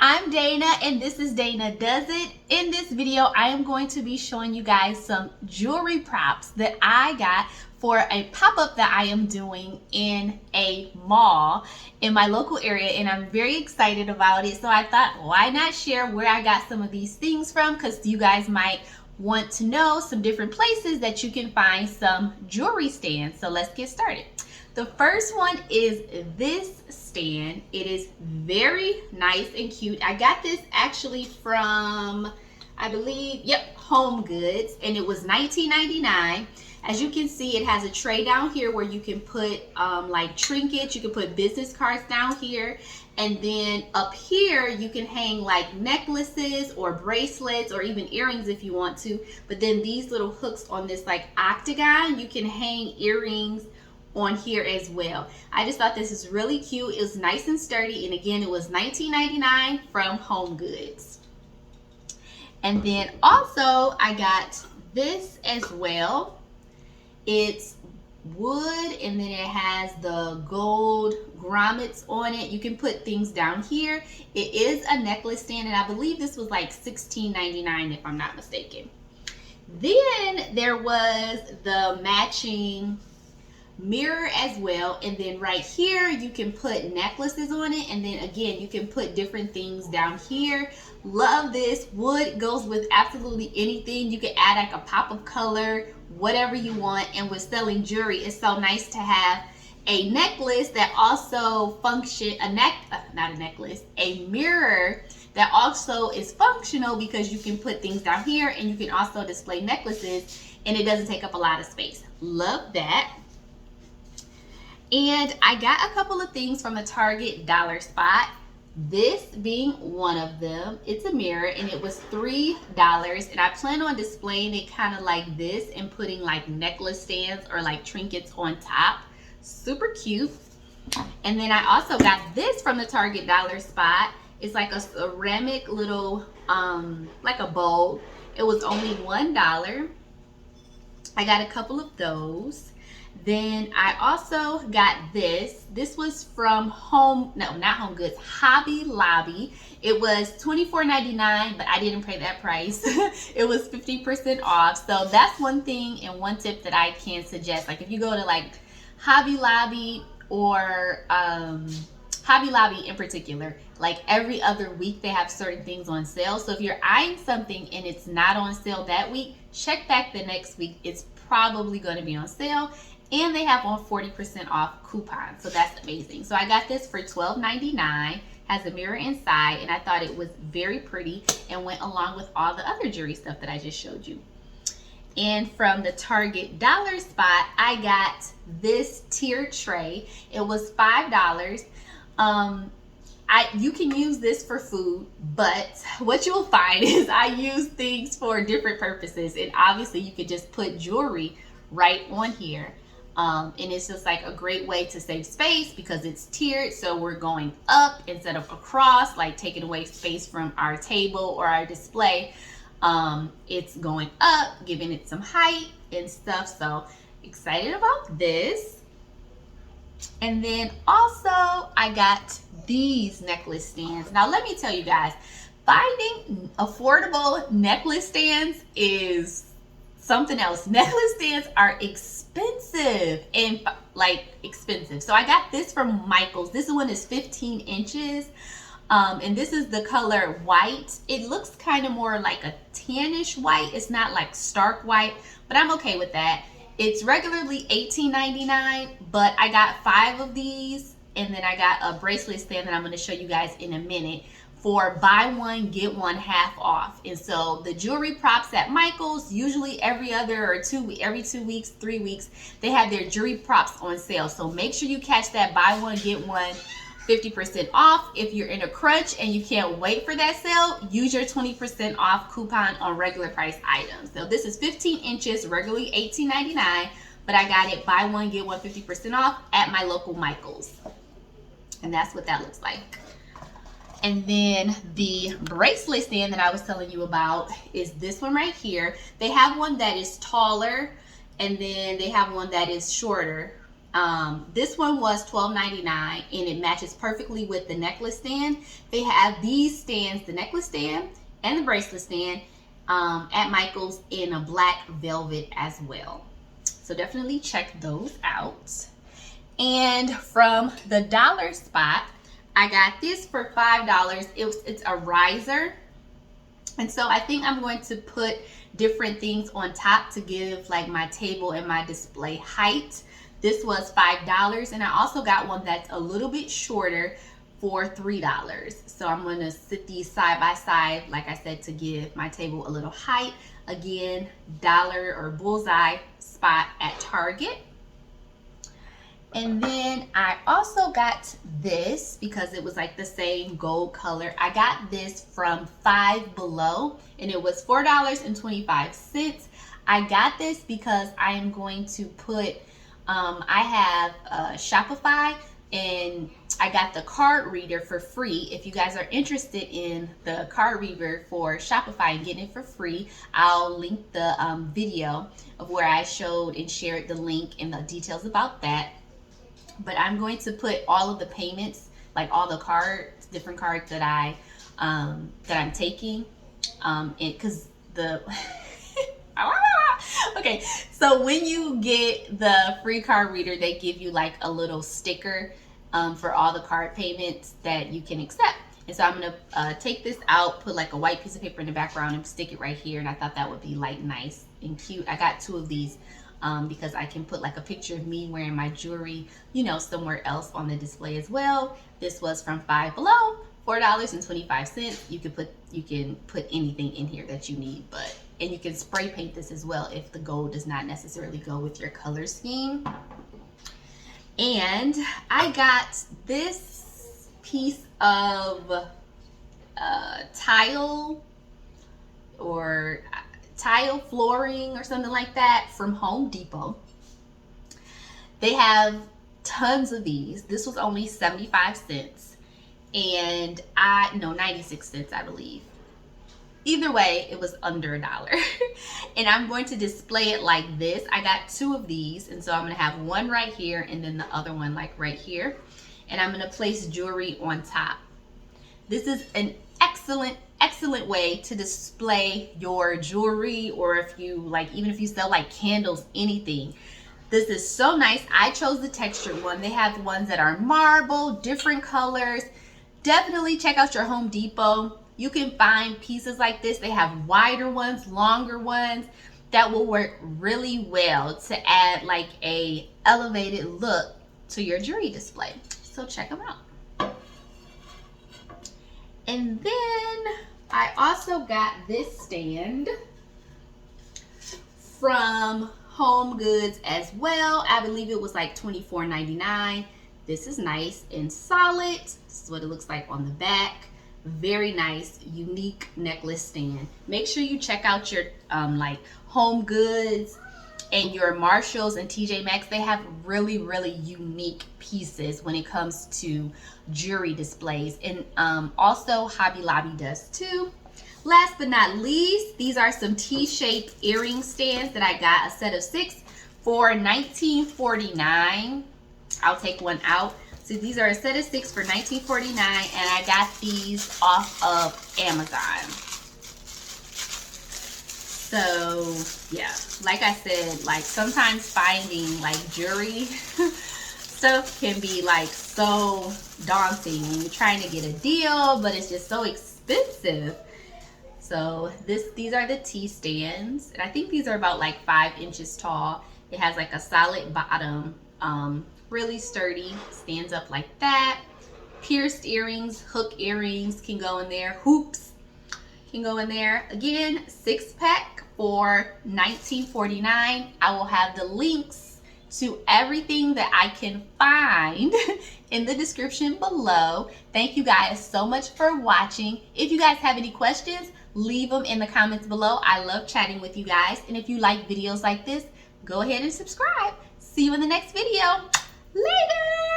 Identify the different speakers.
Speaker 1: I'm Dana and this is Dana Does It. In this video, I am going to be showing you guys some jewelry props that I got for a pop-up that I am doing in a mall in my local area, and I'm very excited about it. So I thought, why not share where I got some of these things from, because you guys might want to know some different places that you can find some jewelry stands. So let's get started. The first one is this stand. It is very nice and cute. I got this actually from, I believe, Home Goods, and it was $19.99. As you can see, it has a tray down here where you can put like trinkets. You can put business cards down here, and then up here you can hang like necklaces or bracelets or even earrings if you want to. But then these little hooks on this like octagon, you can hang earrings on here as well. I just thought this is really cute. It was nice and sturdy, and again, it was $19.99 from Home Goods. And then also I got this as well. It's wood, and then it has the gold grommets on it. You can put things down here. It is a necklace stand, and I believe this was like $16.99 if I'm not mistaken. Then there was the matching mirror as well, and then right here you can put necklaces on it, and then again you can put different things down here. Love this. Wood goes with absolutely anything. You can add like a pop of color, whatever you want. And with selling jewelry, it's so nice to have a necklace that also function a mirror that also is functional, because you can put things down here and you can also display necklaces, and it doesn't take up a lot of space. Love that. And I got a couple of things from the Target dollar spot, this being one of them. It's a mirror, and it was $3, and I plan on displaying it kind of like this and putting like necklace stands or like trinkets on top. Super cute. And then I also got this from the Target dollar spot. It's like a ceramic little like a bowl. It was only $1. I got a couple of those. Then I also got this. This was from not Home Goods, Hobby Lobby. It was $24.99, but I didn't pay that price. It was 50% off. So that's one thing and one tip that I can suggest. Like if you go to like Hobby Lobby or Hobby Lobby in particular, like every other week they have certain things on sale. So if you're eyeing something and it's not on sale that week, check back the next week. It's probably going to be on sale. And they have on 40% off coupons, so that's amazing. So I got this for $12.99. Has a mirror inside, and I thought it was very pretty and went along with all the other jewelry stuff that I just showed you. And from the Target dollar spot, I got this tiered tray. It was $5. You can use this for food, but what you'll find is I use things for different purposes, and obviously you could just put jewelry right on here. And it's just like a great way to save space because it's tiered, so we're going up instead of across, like taking away space from our table or our display. It's going up, giving it some height and stuff. So excited about this. And then also I got these necklace stands. Now let me tell you guys, finding affordable necklace stands is something else. Necklace stands are expensive and expensive. So I got this from Michael's. This one is 15 inches. And this is the color white. It looks kind of more like a tannish white. It's not like stark white, but I'm okay with that. It's regularly $18.99, but I got 5 of these, and then I got a bracelet stand that I'm going to show you guys in a minute for buy one get one half off. And so the jewelry props at Michael's, usually every 2 weeks, 3 weeks, they have their jewelry props on sale. So make sure you catch that buy one get one 50% off. If you're in a crunch and you can't wait for that sale, use your 20% off coupon on regular price items. So this is 15 inches, regularly $18.99, but I got it buy one get one 50% off at my local Michael's. And that's what that looks like. And then the bracelet stand that I was telling you about is this one right here. They have one that is taller, and then they have one that is shorter. This one was $12.99 and it matches perfectly with the necklace stand. They have these stands, the necklace stand and the bracelet stand, at Michael's in a black velvet as well. So definitely check those out. And from the dollar spot, I got this for $5. It's a riser. And so I think I'm going to put different things on top to give like my table and my display height. This was $5, and I also got one that's a little bit shorter for $3. So I'm going to sit these side by side, like I said, to give my table a little height. Again, dollar or bullseye spot at Target. And then I also got this because it was like the same gold color. I got this from Five Below and it was $4.25. I got this because I am going to put, I have Shopify and I got the card reader for free. If you guys are interested in the card reader for Shopify and getting it for free, I'll link the video of where I showed and shared the link and the details about that. But I'm going to put all of the payments, like all the cards, different cards that I'm taking, because the okay, so when you get the free card reader, they give you like a little sticker for all the card payments that you can accept. And so I'm gonna take this out, put like a white piece of paper in the background and stick it right here. And I thought that would be like nice and cute. I got 2 of these because I can put like a picture of me wearing my jewelry, you know, somewhere else on the display as well. This was from Five Below, $4.25. You can put anything in here that you need, and you can spray paint this as well if the gold does not necessarily go with your color scheme. And I got this piece of tile flooring or something like that from Home Depot. They have tons of these. This was only 75 cents and 96 cents, I believe. Either way, it was under $1. And I'm going to display it like this. I got 2 of these, and so I'm going to have one right here and then the other one like right here. And I'm going to place jewelry on top. This is an excellent way to display your jewelry, or if you like, even if you sell like candles, anything. This is so nice. I chose the textured one. They have ones that are marble, different colors. Definitely check out your Home Depot. You can find pieces like this. They have wider ones, longer ones that will work really well to add like a elevated look to your jewelry display. So check them out. And then I also got this stand from Home Goods as well. I believe it was like $24.99. This is nice and solid. This is what it looks like on the back. Very nice, unique necklace stand. Make sure you check out your like Home Goods and your Marshalls and TJ Maxx. They have really unique pieces when it comes to jewelry displays, and also Hobby Lobby does too. Last but not least, these are some T-shaped earring stands that I got, a set of 6 for $19.49. I'll take one out. So these are a set of 6 for $19.49, and I got these off of Amazon. So yeah, like I said, like sometimes finding like jewelry stuff can be like so daunting when you're trying to get a deal, but it's just so expensive. So these are the T stands, and I think these are about like 5 inches tall. It has like a solid bottom, really sturdy, stands up like that. Pierced earrings, hook earrings can go in there, hoops can go in there. Again, 6-pack for $19.49. I will have the links to everything that I can find in the description below. Thank you guys so much for watching. If you guys have any questions, leave them in the comments below. I love chatting with you guys. And if you like videos like this, go ahead and subscribe. See you in the next video. Later!